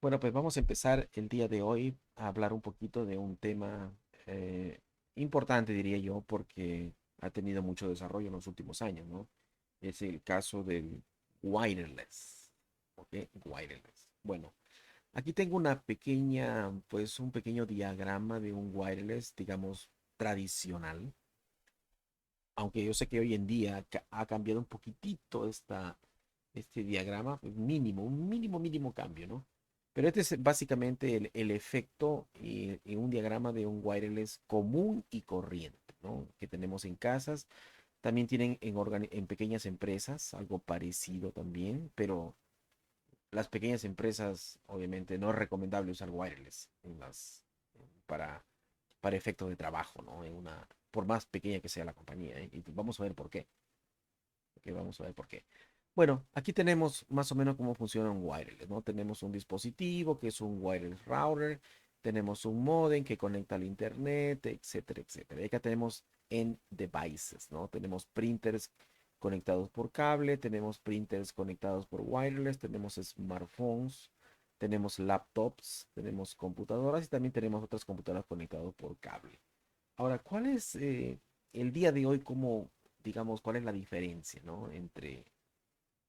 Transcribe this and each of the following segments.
Bueno, pues vamos a empezar el día de hoy a hablar un poquito de un tema importante, diría yo, porque ha tenido mucho desarrollo en los últimos años, ¿no? Es el caso del wireless. ¿Ok? Wireless. Bueno, aquí tengo una pequeña, pues un pequeño diagrama de un wireless, digamos, tradicional. Aunque yo sé que hoy en día ha cambiado un poquitito este diagrama, pues mínimo, un mínimo cambio, ¿no? Pero este es básicamente el efecto en un diagrama de un wireless común y corriente, ¿no? Que tenemos en casas. También tienen en pequeñas empresas algo parecido también, pero las pequeñas empresas, obviamente, no es recomendable usar wireless para, para efectos de trabajo, ¿no? Por más pequeña que sea la compañía, ¿eh? Y vamos a ver por qué. Ok, vamos a ver por qué. Bueno, aquí tenemos más o menos cómo funciona un wireless, ¿no? Tenemos un dispositivo que es un wireless router, tenemos un modem que conecta al internet, etcétera, etcétera. Y acá tenemos en devices, ¿no? Tenemos printers conectados por cable, tenemos printers conectados por wireless, tenemos smartphones, tenemos laptops, tenemos computadoras y también tenemos otras computadoras conectadas por cable. Ahora, ¿cuál es el día de hoy, como, digamos, cuál es la diferencia, ¿no? Entre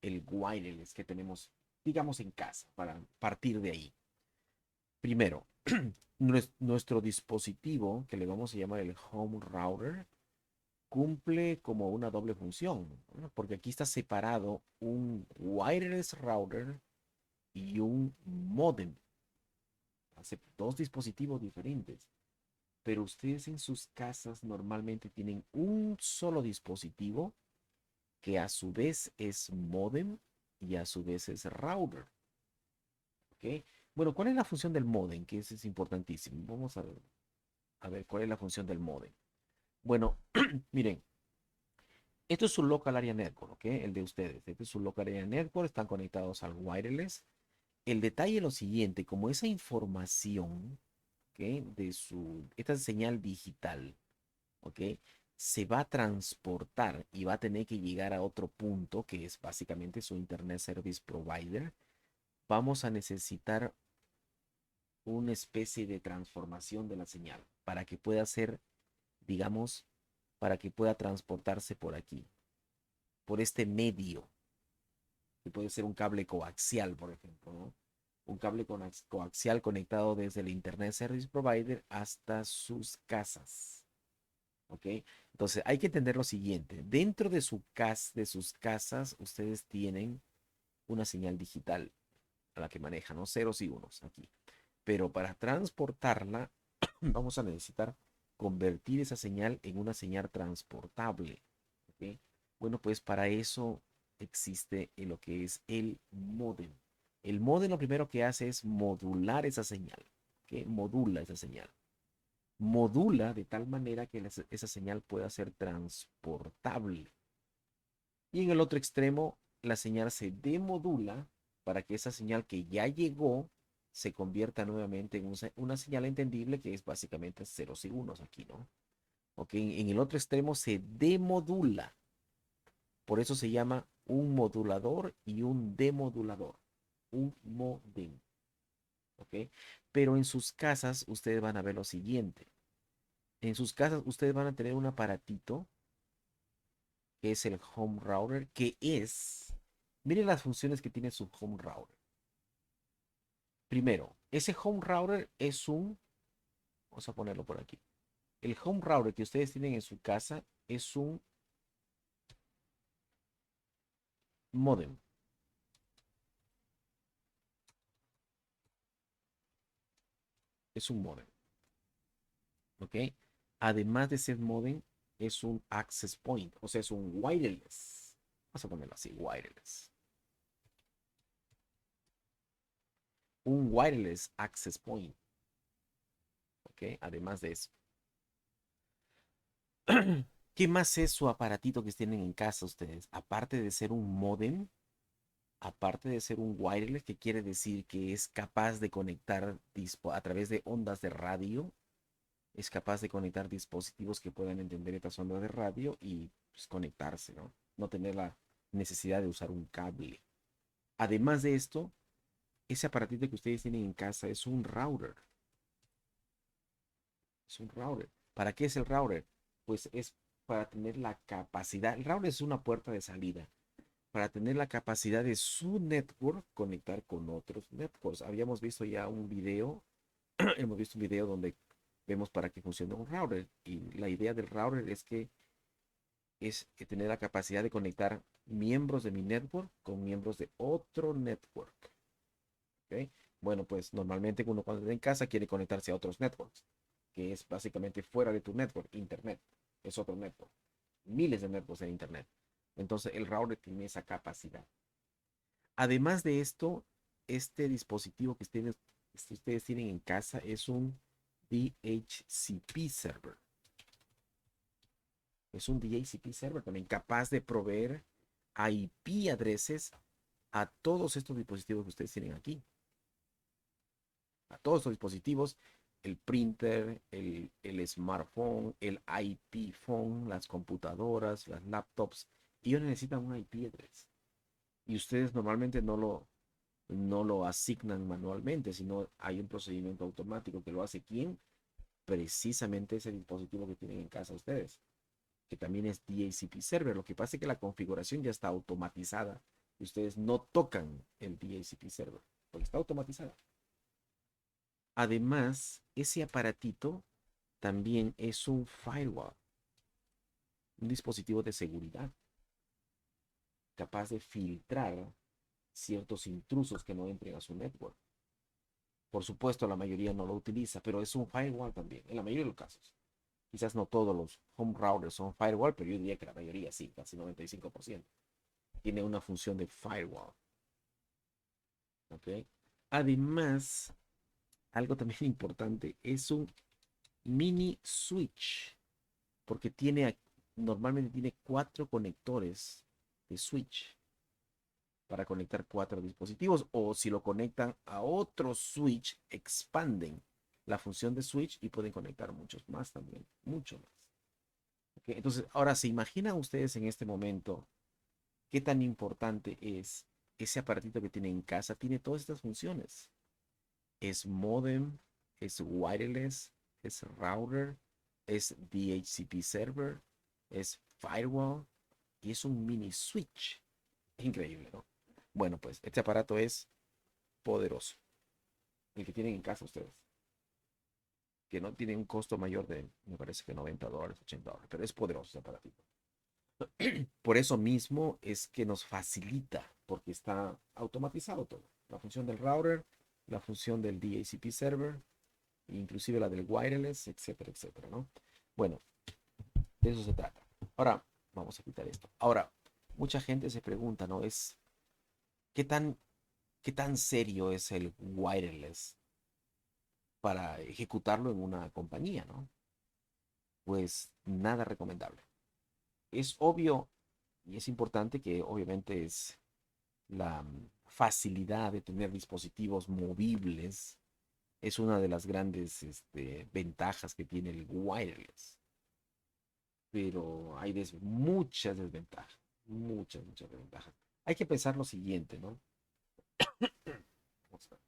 el wireless que tenemos, digamos, en casa, para partir de ahí. Primero, nuestro dispositivo, que le vamos a llamar el home router, cumple como una doble función, ¿no? Porque aquí está separado un wireless router y un modem. Hace dos dispositivos diferentes. Pero ustedes en sus casas normalmente tienen un solo dispositivo que a su vez es modem y a su vez es router. ¿Ok? Bueno, ¿cuál es la función del modem? Que eso es importantísimo. Vamos a ver cuál es la función del modem. Bueno, miren, esto es su local area network, ¿ok? El de ustedes. Este es su local area network. Están conectados al wireless. El detalle es lo siguiente, como esa información, ¿ok? Esta señal digital, ¿ok? Se va a transportar y va a tener que llegar a otro punto, que es básicamente su Internet Service Provider. Vamos a necesitar una especie de transformación de la señal para que pueda ser, digamos, para que pueda transportarse por aquí, por este medio, que puede ser un cable coaxial, por ejemplo, ¿no? Un cable coaxial conectado desde el Internet Service Provider hasta sus casas. ¿Ok? Entonces hay que entender lo siguiente. Dentro de de sus casas, ustedes tienen una señal digital a la que manejan, ¿no? Ceros y unos aquí. Pero para transportarla, vamos a necesitar convertir esa señal en una señal transportable. ¿Ok? Bueno, pues para eso existe lo que es el módem. El módem lo primero que hace es modular esa señal. ¿Ok? Modula esa señal. Modula de tal manera que esa señal pueda ser transportable. Y en el otro extremo, la señal se demodula para que esa señal que ya llegó se convierta nuevamente en una señal entendible que es básicamente ceros y unos aquí, ¿no? Ok, en el otro extremo se demodula. Por eso se llama un modulador y un demodulador. Un modem. ¿Ok? Pero en sus casas ustedes van a ver lo siguiente. En sus casas ustedes van a tener un aparatito que es el home router, que es, miren las funciones que tiene su home router. Primero, ese home router es vamos a ponerlo por aquí. El home router que ustedes tienen en su casa es un modem, es un modem, ¿ok? Además de ser modem, es un access point, o sea, es un wireless. Vamos a ponerlo así, wireless. Un wireless access point, ¿ok? Además de eso. ¿Qué más es su aparatito que tienen en casa ustedes? Aparte de ser un modem, aparte de ser un wireless, que quiere decir que es capaz de conectar a través de ondas de radio, es capaz de conectar dispositivos que puedan entender estas ondas de radio y pues, conectarse, ¿no? No tener la necesidad de usar un cable. Además de esto, ese aparatito que ustedes tienen en casa es un router. Es un router. ¿Para qué es el router? Pues es para tener la capacidad. El router es una puerta de salida. Para tener la capacidad de su network conectar con otros networks. Habíamos visto ya un video, hemos visto un video donde vemos para qué funciona un router. Y la idea del router es que tener la capacidad de conectar miembros de mi network con miembros de otro network. ¿Ok? Bueno, pues normalmente uno cuando está en casa quiere conectarse a otros networks, que es básicamente fuera de tu network, internet. Es otro network. Miles de networks en internet. Entonces el router tiene esa capacidad. Además de esto, este dispositivo que ustedes tienen en casa es un DHCP server. Es un DHCP server también capaz de proveer IP addresses a todos estos dispositivos que ustedes tienen aquí. A todos estos dispositivos, el printer, el smartphone, el IP phone, las computadoras, las laptops, ellos necesitan un IP address. Y ustedes normalmente no lo asignan manualmente, sino hay un procedimiento automático que lo hace quién, precisamente ese dispositivo que tienen en casa ustedes, que también es DHCP server. Lo que pasa es que la configuración ya está automatizada. Ustedes no tocan el DHCP server, porque está automatizada. Además, ese aparatito también es un firewall, un dispositivo de seguridad capaz de filtrar ciertos intrusos que no entren a su network. Por supuesto, la mayoría no lo utiliza, pero es un firewall también, en la mayoría de los casos. Quizás no todos los home routers son firewall, pero yo diría que la mayoría sí, casi 95%. Tiene una función de firewall. ¿Ok? Además, algo también importante, es un mini switch, porque normalmente tiene 4 conectores de switch para conectar 4 dispositivos, o si lo conectan a otro switch, expanden la función de switch y pueden conectar muchos más también, mucho más. ¿Ok? Entonces, ahora se imaginan ustedes en este momento qué tan importante es ese aparatito que tienen en casa. Tiene todas estas funciones. Es modem, es wireless, es router, es DHCP server, es firewall y es un mini switch. Increíble, ¿no? Bueno, pues este aparato es poderoso. El que tienen en casa ustedes. Que no tiene un costo mayor de, me parece que $90, $80, pero es poderoso ese aparatito. Por eso mismo es que nos facilita, porque está automatizado todo. La función del router, la función del DHCP server, inclusive la del wireless, etcétera, etcétera, ¿no? Bueno, de eso se trata. Ahora, vamos a quitar esto. Ahora, mucha gente se pregunta, ¿no? ¿Qué tan, qué tan serio es el wireless para ejecutarlo en una compañía, ¿no? Pues nada recomendable. Es obvio y es importante que obviamente es la facilidad de tener dispositivos movibles es una de las grandes ventajas que tiene el wireless. Pero hay muchas desventajas, muchas desventajas. Hay que pensar lo siguiente, ¿no? Vamos a ver.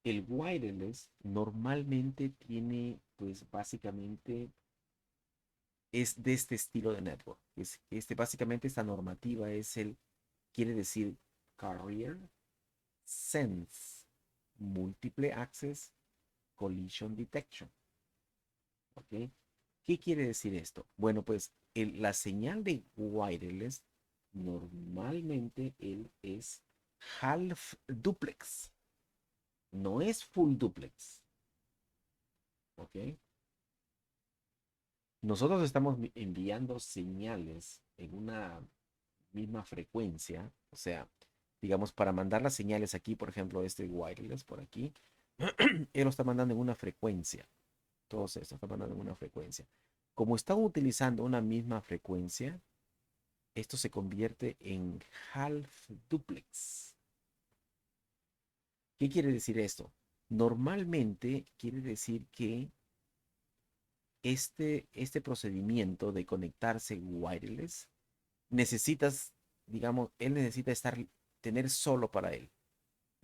El wireless normalmente tiene, pues básicamente, es de este estilo de network. Básicamente esta normativa quiere decir Carrier Sense Multiple Access Collision Detection. ¿Ok? ¿Qué quiere decir esto? Bueno, pues la señal de wireless normalmente él es half duplex, no es full duplex. ¿Ok? Nosotros estamos enviando señales en una misma frecuencia, o sea, digamos, para mandar las señales aquí, por ejemplo, este wireless por aquí, él lo está mandando en una frecuencia. Todo esto está mandando en una frecuencia. Como están utilizando una misma frecuencia, esto se convierte en half duplex. ¿Qué quiere decir esto? Normalmente quiere decir que este procedimiento de conectarse wireless necesitas, digamos, él necesita tener solo para él.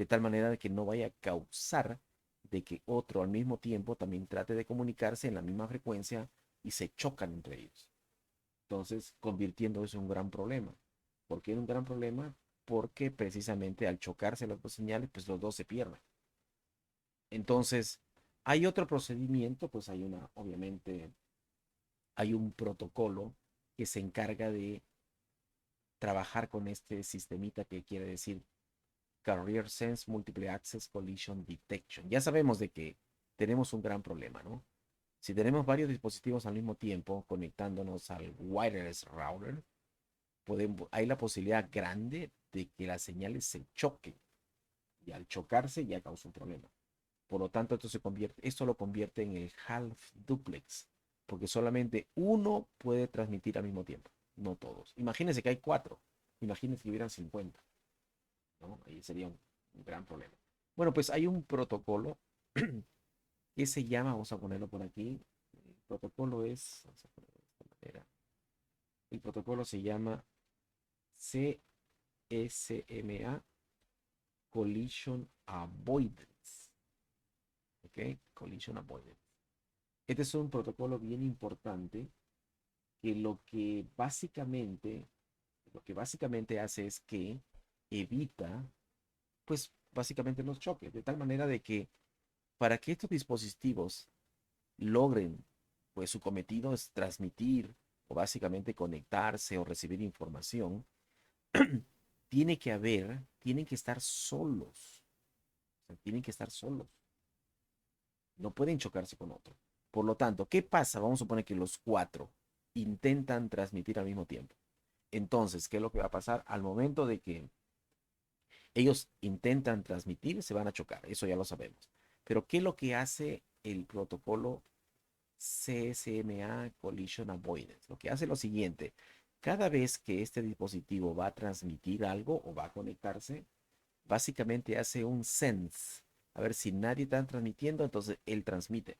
de tal manera de que no vaya a causar de que otro al mismo tiempo también trate de comunicarse en la misma frecuencia y se chocan entre ellos. Entonces, convirtiendo eso en un gran problema. ¿Por qué es un gran problema? Porque precisamente al chocarse las dos señales, pues los dos se pierden. Entonces, hay otro procedimiento, pues hay una, obviamente, hay un protocolo que se encarga de trabajar con este sistemita que quiere decir Carrier Sense Multiple Access Collision Detection. Ya sabemos de que tenemos un gran problema, ¿no? Si tenemos varios dispositivos al mismo tiempo conectándonos al wireless router, hay la posibilidad grande de que las señales se choquen y al chocarse ya causa un problema. Por lo tanto, esto lo convierte en el half duplex, porque solamente uno puede transmitir al mismo tiempo, no todos. Imagínense que hay cuatro, imagínense que hubieran 50, ¿no? Ahí sería un gran problema. Bueno, pues hay un protocolo que se llama, vamos a ponerlo por aquí, el protocolo es, vamos a ponerlo de esta manera, el protocolo se llama CSMA Collision Avoidance, ¿ok? Collision Avoidance. Este es un protocolo bien importante que lo que básicamente hace es que evita, pues básicamente los choques, de tal manera de que para que estos dispositivos logren, pues su cometido es transmitir o básicamente conectarse o recibir información, tienen que estar solos, o sea, tienen que estar solos, no pueden chocarse con otro. Por lo tanto, ¿qué pasa? Vamos a suponer que los cuatro intentan transmitir al mismo tiempo. Entonces, ¿qué es lo que va a pasar? Al momento de que ellos intentan transmitir, se van a chocar, eso ya lo sabemos. Pero ¿qué es lo que hace el protocolo CSMA Collision Avoidance? Lo que hace es lo siguiente: cada vez que este dispositivo va a transmitir algo o va a conectarse, básicamente hace un sense. A ver si nadie está transmitiendo, entonces él transmite.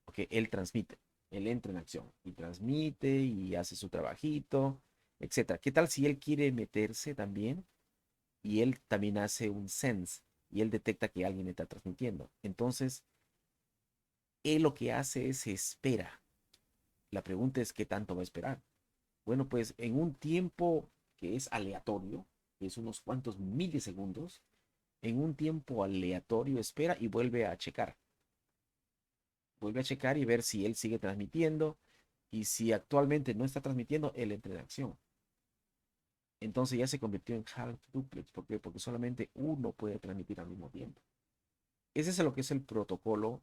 Ok, él transmite, él entra en acción y transmite y hace su trabajito, etcétera. ¿Qué tal si él quiere meterse también y él también hace un sense y él detecta que alguien está transmitiendo? Entonces, él lo que hace es espera. La pregunta es qué tanto va a esperar. Bueno, pues en un tiempo que es aleatorio, que es unos cuantos milisegundos, en un tiempo aleatorio espera y vuelve a checar. Vuelve a checar y ver si él sigue transmitiendo y si actualmente no está transmitiendo, él entra en acción. Entonces ya se convirtió en half duplex. ¿Por qué? Porque solamente uno puede transmitir al mismo tiempo. Ese es lo que es el protocolo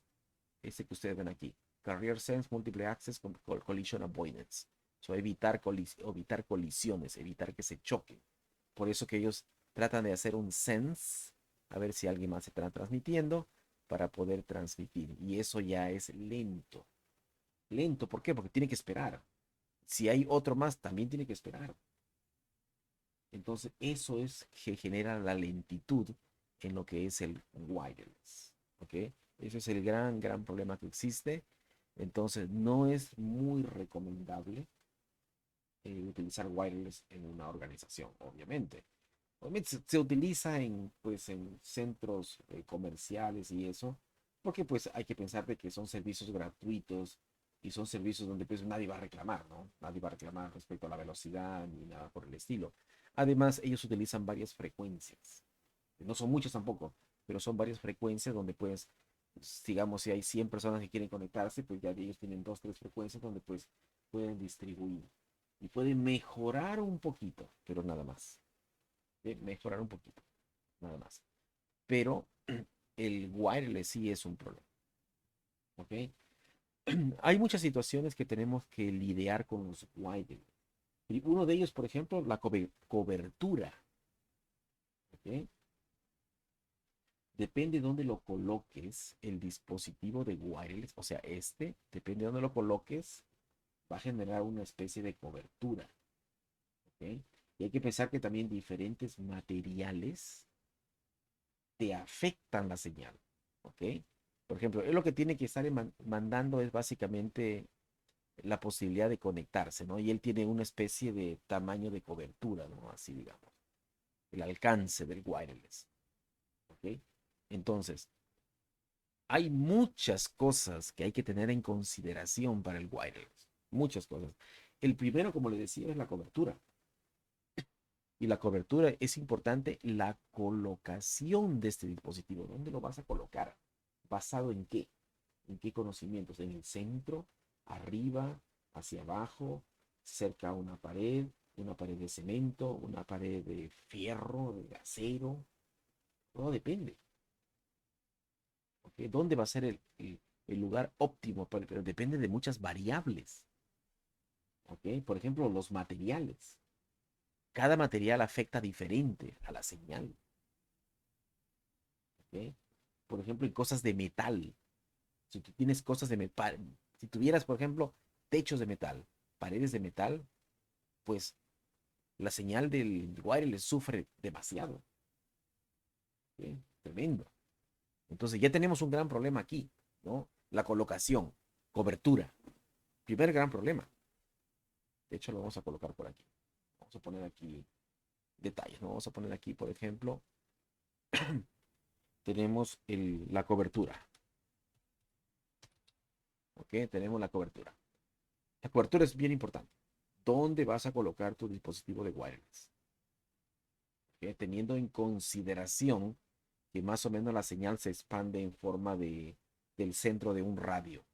este que ustedes ven aquí. Carrier Sense Multiple Access Collision Avoidance. So, evitar colisiones, evitar que se choquen. Por eso que ellos tratan de hacer un sense, a ver si alguien más se está transmitiendo, para poder transmitir. Y eso ya es lento. Lento, ¿por qué? Porque tiene que esperar. Si hay otro más, también tiene que esperar. Entonces, eso es que genera la lentitud en lo que es el wireless. ¿Ok? Ese es el gran, gran problema que existe. Entonces, no es muy recomendable utilizar wireless en una organización, obviamente. Obviamente se utiliza en, pues, en centros comerciales y eso, porque pues hay que pensar de que son servicios gratuitos y son servicios donde pues nadie va a reclamar, ¿no? Nadie va a reclamar respecto a la velocidad ni nada por el estilo. Además, ellos utilizan varias frecuencias. No son muchas tampoco, pero son varias frecuencias donde pues, digamos, si hay 100 personas que quieren conectarse, pues ya ellos tienen dos, tres frecuencias donde pues pueden distribuir y pueden mejorar un poquito, pero nada más. Mejorar un poquito, nada más. Pero el wireless sí es un problema, ¿ok? Hay muchas situaciones que tenemos que lidiar con los wireless. Y uno de ellos, por ejemplo, la cobertura, ¿ok? Depende de dónde lo coloques, el dispositivo de wireless, o sea, depende de dónde lo coloques, va a generar una especie de cobertura, ¿ok? Y hay que pensar que también diferentes materiales te afectan la señal, ¿ok? Por ejemplo, él lo que tiene que estar mandando es básicamente la posibilidad de conectarse, ¿no? Y él tiene una especie de tamaño de cobertura, ¿no? Así digamos. el alcance del wireless. ¿Ok? Entonces, hay muchas cosas que hay que tener en consideración para el wireless. Muchas cosas. El primero, como le decía, es la cobertura. Y la cobertura es importante la colocación de este dispositivo. ¿Dónde lo vas a colocar? ¿Basado en qué? ¿En qué conocimientos? ¿En el centro? ¿Arriba? ¿Hacia abajo? ¿Cerca a una pared de cemento? ¿Una pared de fierro? ¿De acero? Todo depende. ¿Ok? ¿Dónde va a ser el lugar óptimo? Pero depende de muchas variables. ¿Ok? Por ejemplo, los materiales. Cada material afecta diferente a la señal. ¿Ok? Por ejemplo, en cosas de metal. Si tú tienes cosas de metal, si tuvieras, por ejemplo, techos de metal, paredes de metal, pues la señal del wireless sufre demasiado. ¿Ok? Tremendo. Entonces ya tenemos un gran problema aquí, ¿no? La colocación, cobertura. Primer gran problema. De hecho, lo vamos a colocar por aquí. Vamos a poner aquí detalles, ¿no? Vamos a poner aquí, por ejemplo, tenemos la cobertura. ¿Ok? Tenemos la cobertura. La cobertura es bien importante. ¿Dónde vas a colocar tu dispositivo de wireless? ¿Ok? Teniendo en consideración que más o menos la señal se expande en forma del centro de un radio.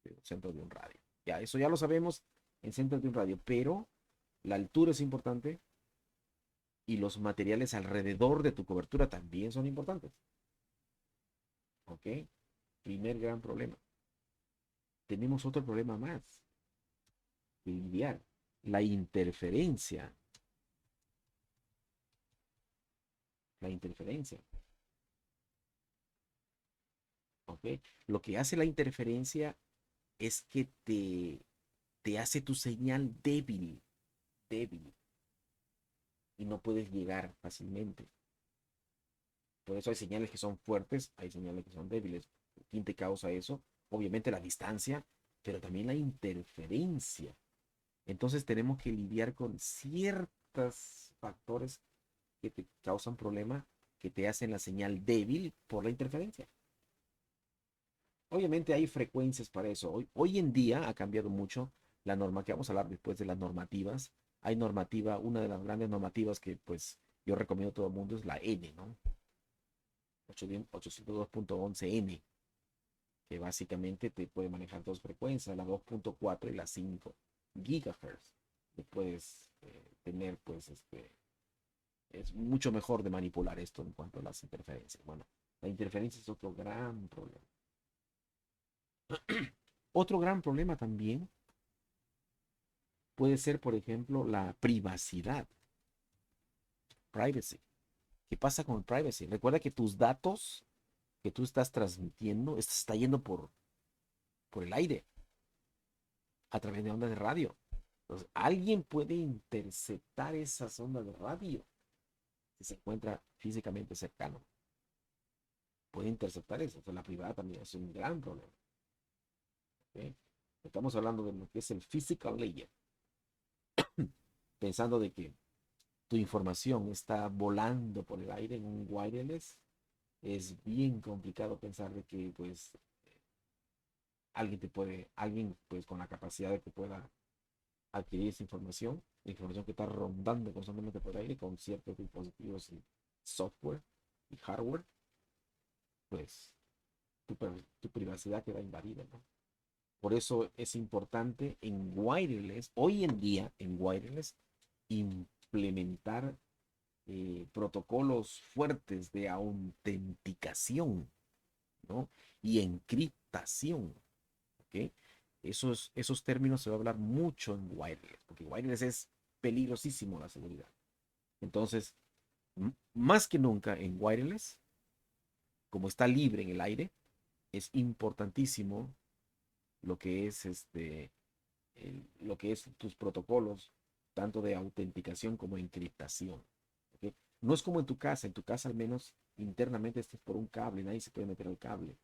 Del centro de un radio. Ya, eso ya lo sabemos en centro de un radio, pero la altura es importante y los materiales alrededor de tu cobertura también son importantes. ¿Ok? Primer gran problema. Tenemos otro problema más que lidiar. La interferencia. La interferencia. ¿Ok? Lo que hace la interferencia es que te hace tu señal débil, débil, y no puedes llegar fácilmente. Por eso hay señales que son fuertes, hay señales que son débiles. ¿Quién te causa eso? Obviamente la distancia, pero también la interferencia. Entonces tenemos que lidiar con ciertos factores que te causan problema, que te hacen la señal débil por la interferencia. Obviamente hay frecuencias para eso. Hoy en día ha cambiado mucho la norma, que vamos a hablar después de las normativas. Hay normativa, una de las grandes normativas que pues yo recomiendo a todo el mundo es la N, ¿no? 802.11n, que básicamente te puede manejar dos frecuencias, la 2.4 y la 5 gigahertz. Que puedes tener, pues, es mucho mejor de manipular esto en cuanto a las interferencias. Bueno, la interferencia es otro gran problema. Otro gran problema también puede ser, por ejemplo, la privacidad, privacy. ¿Qué pasa con el privacy? Recuerda que tus datos que tú estás transmitiendo está yendo por el aire a través de ondas de radio. Entonces, alguien puede interceptar esas ondas de radio si se encuentra físicamente cercano. Puede interceptar eso. O sea, la privada también es un gran problema. ¿Ok? Estamos hablando de lo que es el physical layer. Pensando de que tu información está volando por el aire en un wireless, es bien complicado pensar de que pues alguien pues con la capacidad de que pueda adquirir esa información, la información que está rondando constantemente por el aire con ciertos dispositivos y software y hardware, pues tu privacidad queda invadida, ¿no? Por eso es importante en wireless, hoy en día en wireless, implementar protocolos fuertes de autenticación, ¿no? Y encriptación, ¿ok? Esos términos se va a hablar mucho en wireless, porque wireless es peligrosísimo la seguridad. Entonces, más que nunca en wireless, como está libre en el aire, es importantísimo lo que es lo que es tus protocolos, tanto de autenticación como de encriptación. ¿Ok? No es como en tu casa al menos internamente estés por un cable, nadie se puede meter al cable.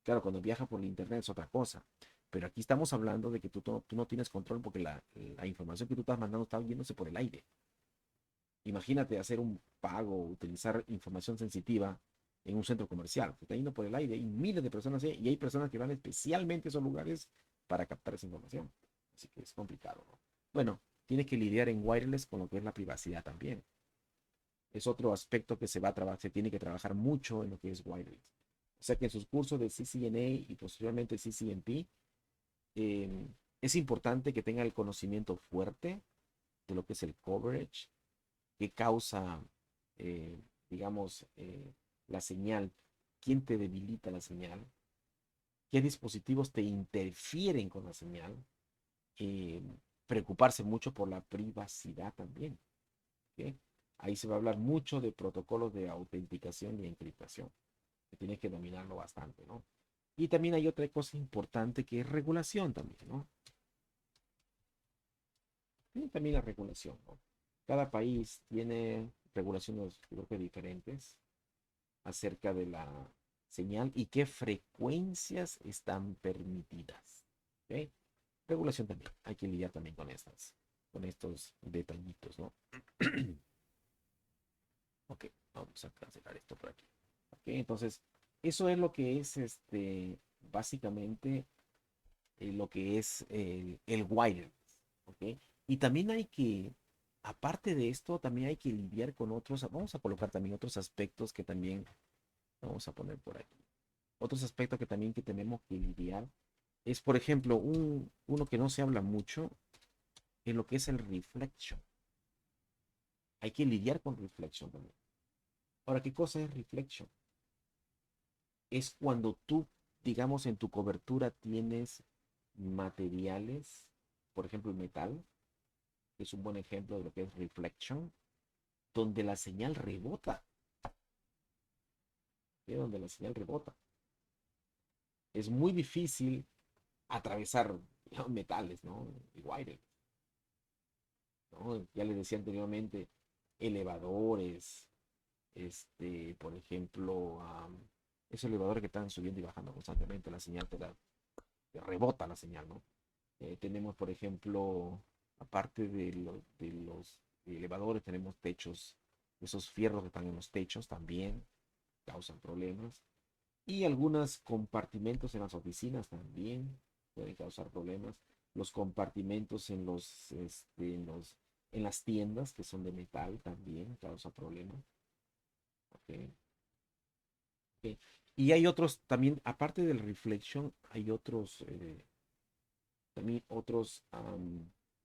Claro, cuando viaja por el internet es otra cosa, pero aquí estamos hablando de que tú no tienes control porque la información que tú estás mandando está yéndose por el aire. Imagínate hacer pago, utilizar información sensitiva en un centro comercial. Está yendo por el aire, hay miles de personas ahí, y hay personas que van especialmente a esos lugares para captar esa información. Así que es complicado, ¿no? Bueno, tienes que lidiar en wireless con lo que es la privacidad también. Es otro aspecto que se tiene que trabajar mucho en lo que es wireless. O sea que en sus cursos de CCNA y posteriormente CCNP, eh, es importante que tenga el conocimiento fuerte de lo que es el coverage, qué causa, eh, digamos, la señal, quién te debilita la señal, qué dispositivos te interfieren con la señal, eh, preocuparse mucho por la privacidad también. ¿Ok? Ahí se va a hablar mucho de protocolos de autenticación y encriptación, que tienes que dominarlo bastante, ¿no? Y también hay otra cosa importante que es regulación también, ¿no? Y también la regulación, ¿no? Cada país tiene regulaciones, creo que diferentes, acerca de la señal y qué frecuencias están permitidas. ¿Ok? Regulación también. Hay que lidiar también con estos detallitos, ¿no? Ok, vamos a cancelar esto por aquí. Ok, entonces, eso es lo que es básicamente lo que es el wireless. Ok, y también hay que, aparte de esto, también hay que lidiar con otros, vamos a colocar también otros aspectos que también vamos a poner por aquí. Otros aspectos que también que tenemos que lidiar es, por ejemplo, uno que no se habla mucho, en lo que es el reflection. Hay que lidiar con reflection también. Ahora, ¿qué cosa es reflection? Es cuando tú, digamos, en tu cobertura tienes materiales, por ejemplo, el metal, que es un buen ejemplo de lo que es reflection, donde la señal rebota. ¿Sí? Donde la señal rebota. Es muy difícil atravesar, digamos, metales, ¿no? El wire, ¿no? Ya les decía anteriormente, elevadores, por ejemplo, esos elevadores que están subiendo y bajando constantemente, la señal te rebota la señal, ¿no? Tenemos, por ejemplo, aparte de los elevadores, tenemos techos, esos fierros que están en los techos también causan problemas. Y algunos compartimentos en las oficinas también pueden causar problemas. Los compartimentos en las tiendas que son de metal también causa problemas. Okay. Okay. Y hay otros también, aparte del reflection, hay otros, también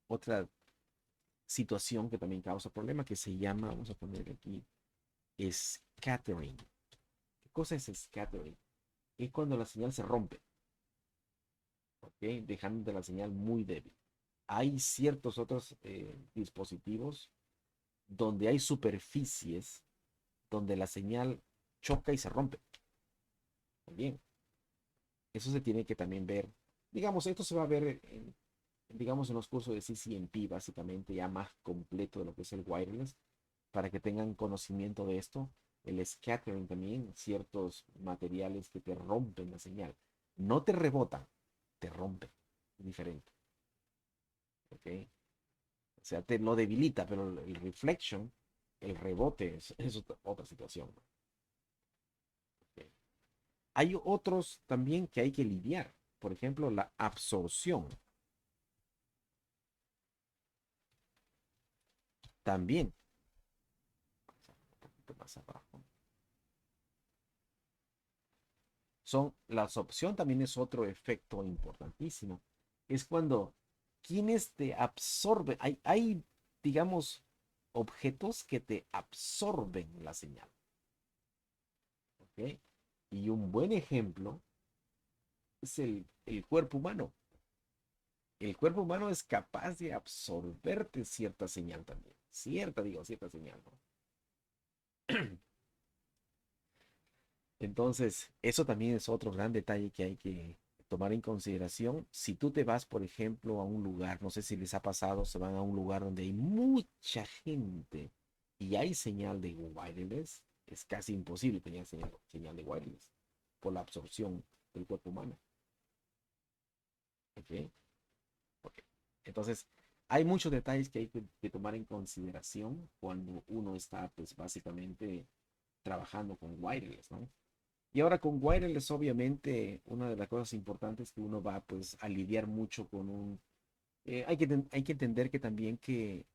otra situación que también causa problemas que se llama, vamos a poner aquí, scattering. ¿Qué cosa es scattering? Es cuando la señal se rompe. ¿Ok? Dejando la señal muy débil. Hay ciertos otros dispositivos donde hay superficies donde la señal choca y se rompe. También. Eso se tiene que también ver. Digamos, esto se va a ver digamos, en los cursos de CCNP, básicamente, ya más completo de lo que es el wireless, para que tengan conocimiento de esto. El scattering también, ciertos materiales que te rompen la señal. No te rebotan, te rompen. Diferente. ¿Ok? O sea, te lo debilita, pero el reflection, el rebote, es otra situación. ¿Ok? Hay otros también que hay que lidiar. Por ejemplo, la absorción. También. Un poquito más abajo. La absorción también es otro efecto importantísimo. Es cuando quienes te absorben, digamos, objetos que te absorben la señal. ¿Ok? Y un buen ejemplo es el cuerpo humano. El cuerpo humano es capaz de absorberte cierta señal también. Cierta señal, ¿no? Entonces, eso también es otro gran detalle que hay que tomar en consideración. Si tú te vas, por ejemplo, a un lugar, no sé si les ha pasado, se van a un lugar donde hay mucha gente y hay señal de wireless, es casi imposible tener señal de wireless por la absorción del cuerpo humano. ¿Ok? Ok. Entonces, hay muchos detalles que hay que tomar en consideración cuando uno está, pues, básicamente trabajando con wireless, ¿no? Y ahora con wireless, obviamente, una de las cosas importantes que uno va, pues, a lidiar mucho con un... hay que entender que también que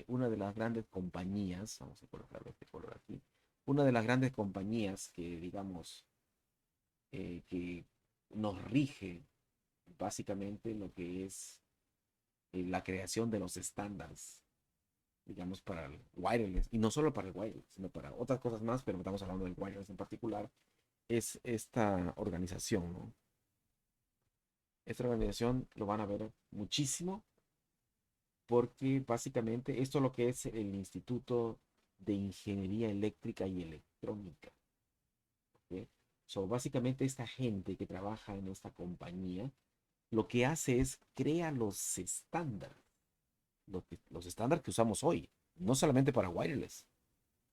una de las grandes compañías, vamos a colocar este color aquí, una de las grandes compañías que, digamos, que nos rige básicamente lo que es la creación de los estándares, digamos, para el wireless, y no solo para el wireless, sino para otras cosas más, pero estamos hablando del wireless en particular, es esta organización, ¿no? Esta organización lo van a ver muchísimo porque básicamente esto es lo que es el Instituto de Ingeniería Eléctrica y Electrónica. ¿Ok? So, básicamente esta gente que trabaja en esta compañía lo que hace es crea los estándares, los estándares que usamos hoy, no solamente para wireless,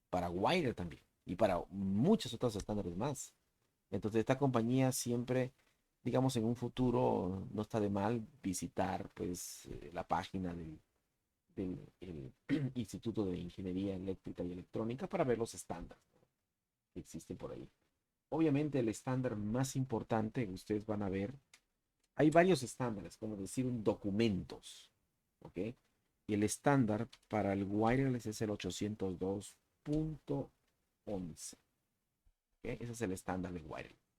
para wire también y para muchos otros estándares más. Entonces esta compañía siempre, digamos, en un futuro no está de mal visitar pues la página del Instituto de Ingeniería Eléctrica y Electrónica para ver los estándares, ¿no?, que existen por ahí. Obviamente el estándar más importante, ustedes van a ver, hay varios estándares, como decir un documentos, ¿ok? Y el estándar para el wireless es el 802.11, ¿ok? Ese es el estándar del wireless.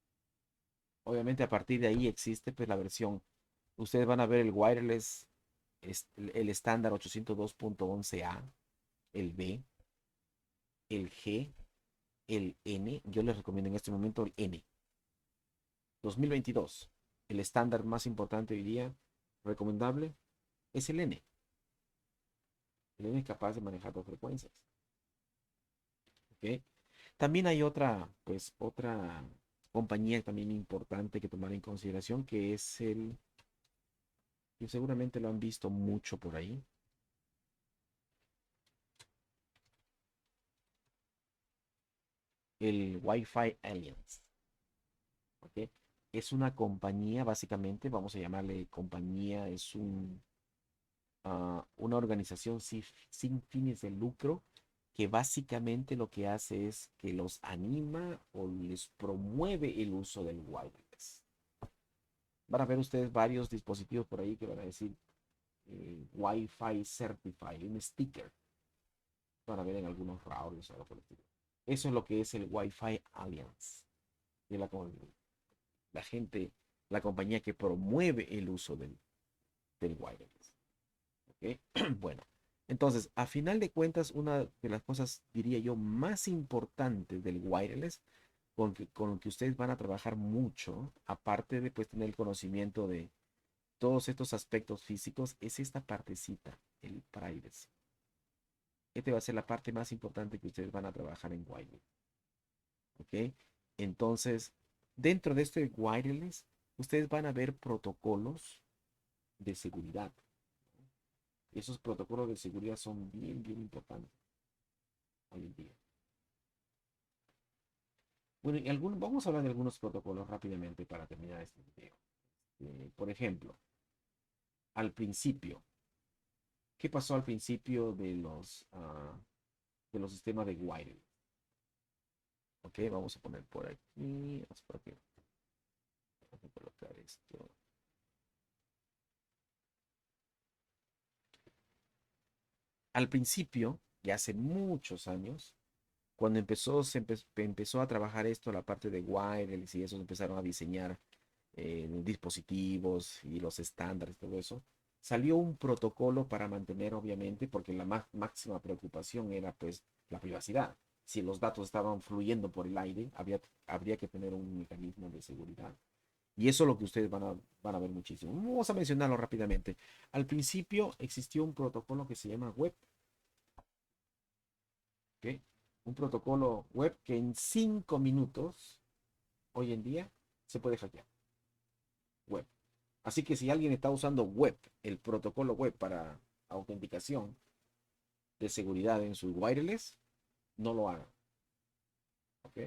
Obviamente a partir de ahí existe pues la versión, ustedes van a ver el wireless, el estándar 802.11a, el B, el G, el N, yo les recomiendo en este momento el N. 2022, el estándar más importante hoy día, recomendable, es el N. El N es capaz de manejar dos frecuencias. ¿Ok? También hay otra, pues, otra compañía también importante que tomar en consideración, que es que seguramente lo han visto mucho por ahí, el Wi-Fi Alliance. ¿Ok? Es una compañía, básicamente, vamos a llamarle compañía, es una organización sin fines de lucro que básicamente lo que hace es que los anima o les promueve el uso del wireless. Van a ver ustedes varios dispositivos por ahí que van a decir Wi-Fi Certified, un sticker. Van a ver en algunos routers o algo por el estilo. Eso es lo que es el Wi-Fi Alliance. De la gente, la compañía que promueve el uso del wireless. ¿Ok? Bueno, entonces, a final de cuentas, una de las cosas, diría yo, más importantes del wireless, con lo que ustedes van a trabajar mucho, aparte de pues, tener el conocimiento de todos estos aspectos físicos, es esta partecita, el privacy. Esta va a ser la parte más importante que ustedes van a trabajar en wireless. ¿Ok? Entonces, dentro de este wireless, ustedes van a ver protocolos de seguridad. Esos protocolos de seguridad son bien, bien importantes hoy en día. Bueno, vamos a hablar de algunos protocolos rápidamente para terminar este video. Por ejemplo, al principio, ¿qué pasó al principio de los sistemas de wireless? Ok, vamos a poner por aquí. Vamos a colocar esto. Al principio, ya hace muchos años, cuando empezó a trabajar esto, la parte de wireless y eso, empezaron a diseñar dispositivos y los estándares, todo eso, salió un protocolo para mantener, obviamente, porque la máxima preocupación era pues la privacidad. Si los datos estaban fluyendo por el aire, habría que tener un mecanismo de seguridad. Y eso es lo que ustedes van a ver muchísimo. Vamos a mencionarlo rápidamente. Al principio existió un protocolo que se llama web, ¿ok? Un protocolo web que en 5 minutos, hoy en día, se puede hackear. Web. Así que si alguien está usando web, el protocolo web para autenticación de seguridad en su wireless, no lo haga. ¿Ok?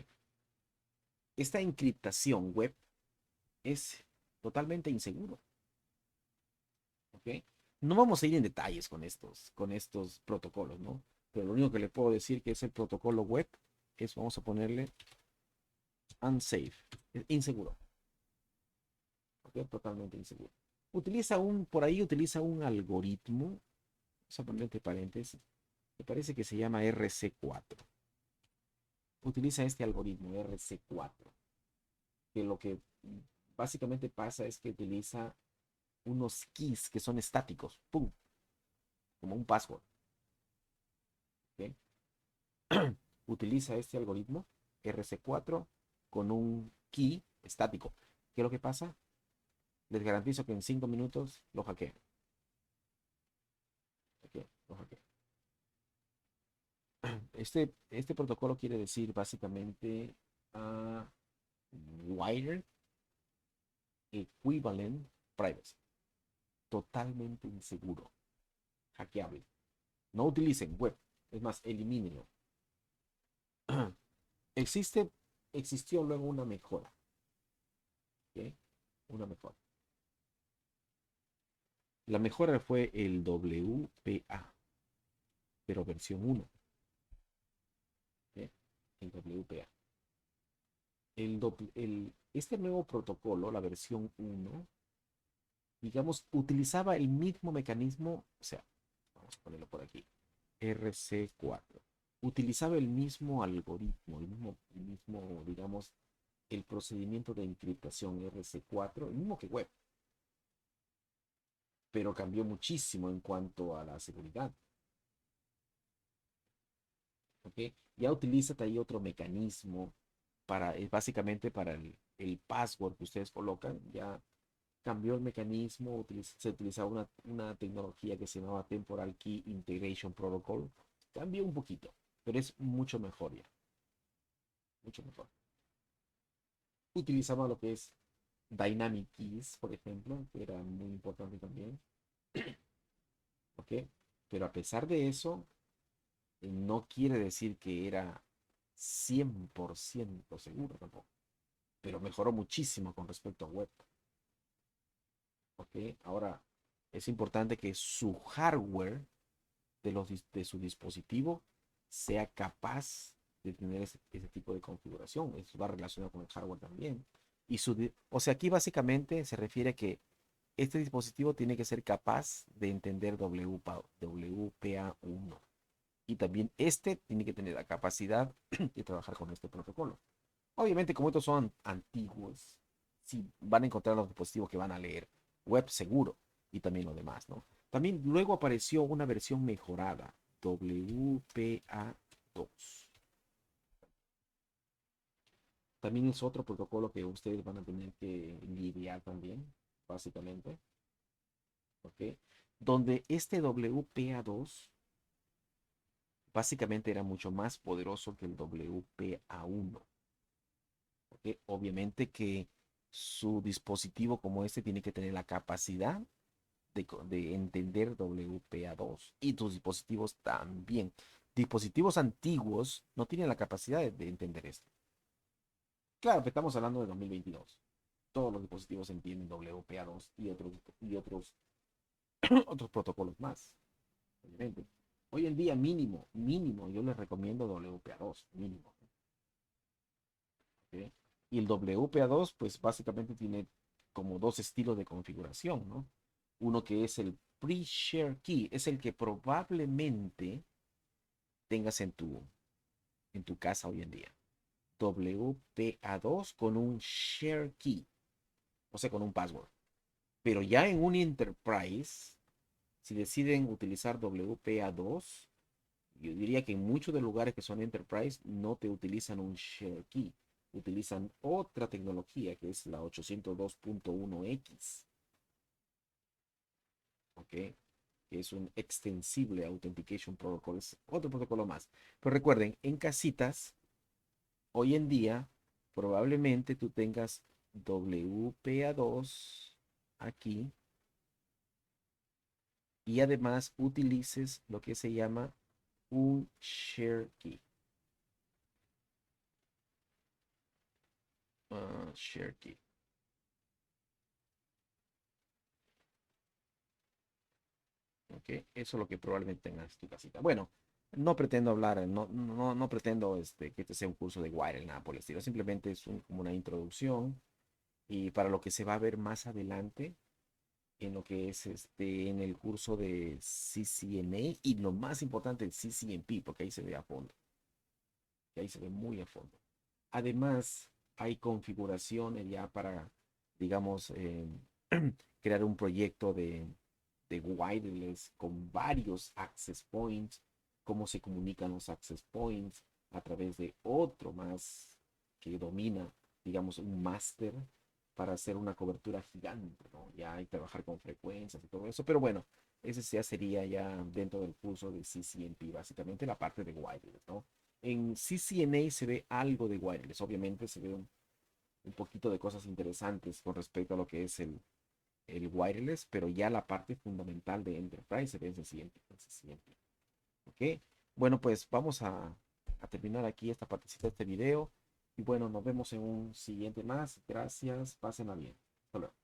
Esta encriptación web es totalmente inseguro. ¿Ok? No vamos a ir en detalles con estos protocolos, ¿no? Pero lo único que le puedo decir que es el protocolo web es, vamos a ponerle unsafe, es inseguro, ¿ok? Totalmente inseguro. Por ahí utiliza un algoritmo, vamos a poner entre paréntesis, me parece que se llama RC4. Utiliza este algoritmo RC4, que lo que básicamente pasa es que utiliza unos keys que son estáticos, ¡pum! Como un password, ¿ok? Utiliza este algoritmo RC4 con un key estático. ¿Qué es lo que pasa? Les garantizo que en 5 minutos lo hackean. ¿Ok? Lo hackean. Este protocolo quiere decir básicamente Wired Equivalent Privacy. Totalmente inseguro, hackeable. No utilicen web. Es más, elimínenlo. Existe, existió luego una mejora. ¿Ok? Una mejora. La mejora fue el WPA, pero versión 1. ¿Ok? El WPA. Este nuevo protocolo, la versión 1, digamos, utilizaba el mismo mecanismo, o sea, vamos a ponerlo por aquí, RC4. Utilizaba el mismo algoritmo, digamos, el procedimiento de encriptación RC4, el mismo que web, pero cambió muchísimo en cuanto a la seguridad. ¿Ok? Ya utiliza ahí otro mecanismo básicamente para el password que ustedes colocan, ya cambió el mecanismo, se utilizaba una tecnología que se llamaba Temporal Key Integration Protocol, cambió un poquito, pero es mucho mejor ya, mucho mejor. Utilizaba lo que es Dynamic Keys, por ejemplo, que era muy importante también, ¿ok? Pero a pesar de eso, no quiere decir que era 100% seguro tampoco, pero mejoró muchísimo con respecto a web, ¿ok? Ahora, es importante que su hardware de su dispositivo sea capaz de tener ese tipo de configuración. Eso va relacionado con el hardware también. O sea, aquí básicamente se refiere a que este dispositivo tiene que ser capaz de entender WPA1. Y también este tiene que tener la capacidad de trabajar con este protocolo. Obviamente, como estos son antiguos, sí van a encontrar los dispositivos que van a leer web seguro y también lo demás, ¿no? También luego apareció una versión mejorada, WPA2. También es otro protocolo que ustedes van a tener que lidiar también, básicamente, ¿ok? Donde este WPA2 básicamente era mucho más poderoso que el WPA1. ¿Ok? Obviamente que su dispositivo como este tiene que tener la capacidad de entender WPA2 y tus dispositivos también. Dispositivos antiguos no tienen la capacidad de entender esto. Claro, que estamos hablando de 2022. Todos los dispositivos entienden WPA2 y otros protocolos más, obviamente. Hoy en día mínimo, yo les recomiendo WPA2, mínimo. ¿Ok? Y el WPA2, pues básicamente tiene como dos estilos de configuración, ¿no? Uno que es el pre-share key, es el que probablemente tengas en tu casa hoy en día. WPA2 con un share key, o sea, con un password. Pero ya en un enterprise, si deciden utilizar WPA2, yo diría que en muchos de los lugares que son enterprise no te utilizan un share key, utilizan otra tecnología que es la 802.1x, ¿ok? Que es un extensible authentication protocol, es otro protocolo más. Pero recuerden, en casitas, hoy en día, probablemente tú tengas WPA2 aquí y además utilices lo que se llama un share key. Share key. ¿ok? Eso es lo que probablemente tengas en tu casita. Bueno, no pretendo hablar, no pretendo que este sea un curso de wireless, nada por el estilo. Simplemente es como una introducción y para lo que se va a ver más adelante en lo que es en el curso de CCNA y lo más importante, el CCNP, porque ahí se ve a fondo, y ahí se ve muy a fondo. Además, hay configuraciones ya para, digamos, crear un proyecto de wireless con varios access points, cómo se comunican los access points a través de otro más que domina, digamos, un máster para hacer una cobertura gigante, ¿no? Ya hay que trabajar con frecuencias y todo eso, pero bueno, ese ya sería ya dentro del curso de CCNP, básicamente la parte de wireless, ¿no? En CCNA se ve algo de wireless, obviamente se ve un poquito de cosas interesantes con respecto a lo que es el wireless, pero ya la parte fundamental de Enterprise se ve en CCNP. ¿Ok? Bueno, pues vamos a terminar aquí esta partecita de este video. Y bueno, nos vemos en un siguiente más. Gracias, pásenla bien. Hasta luego.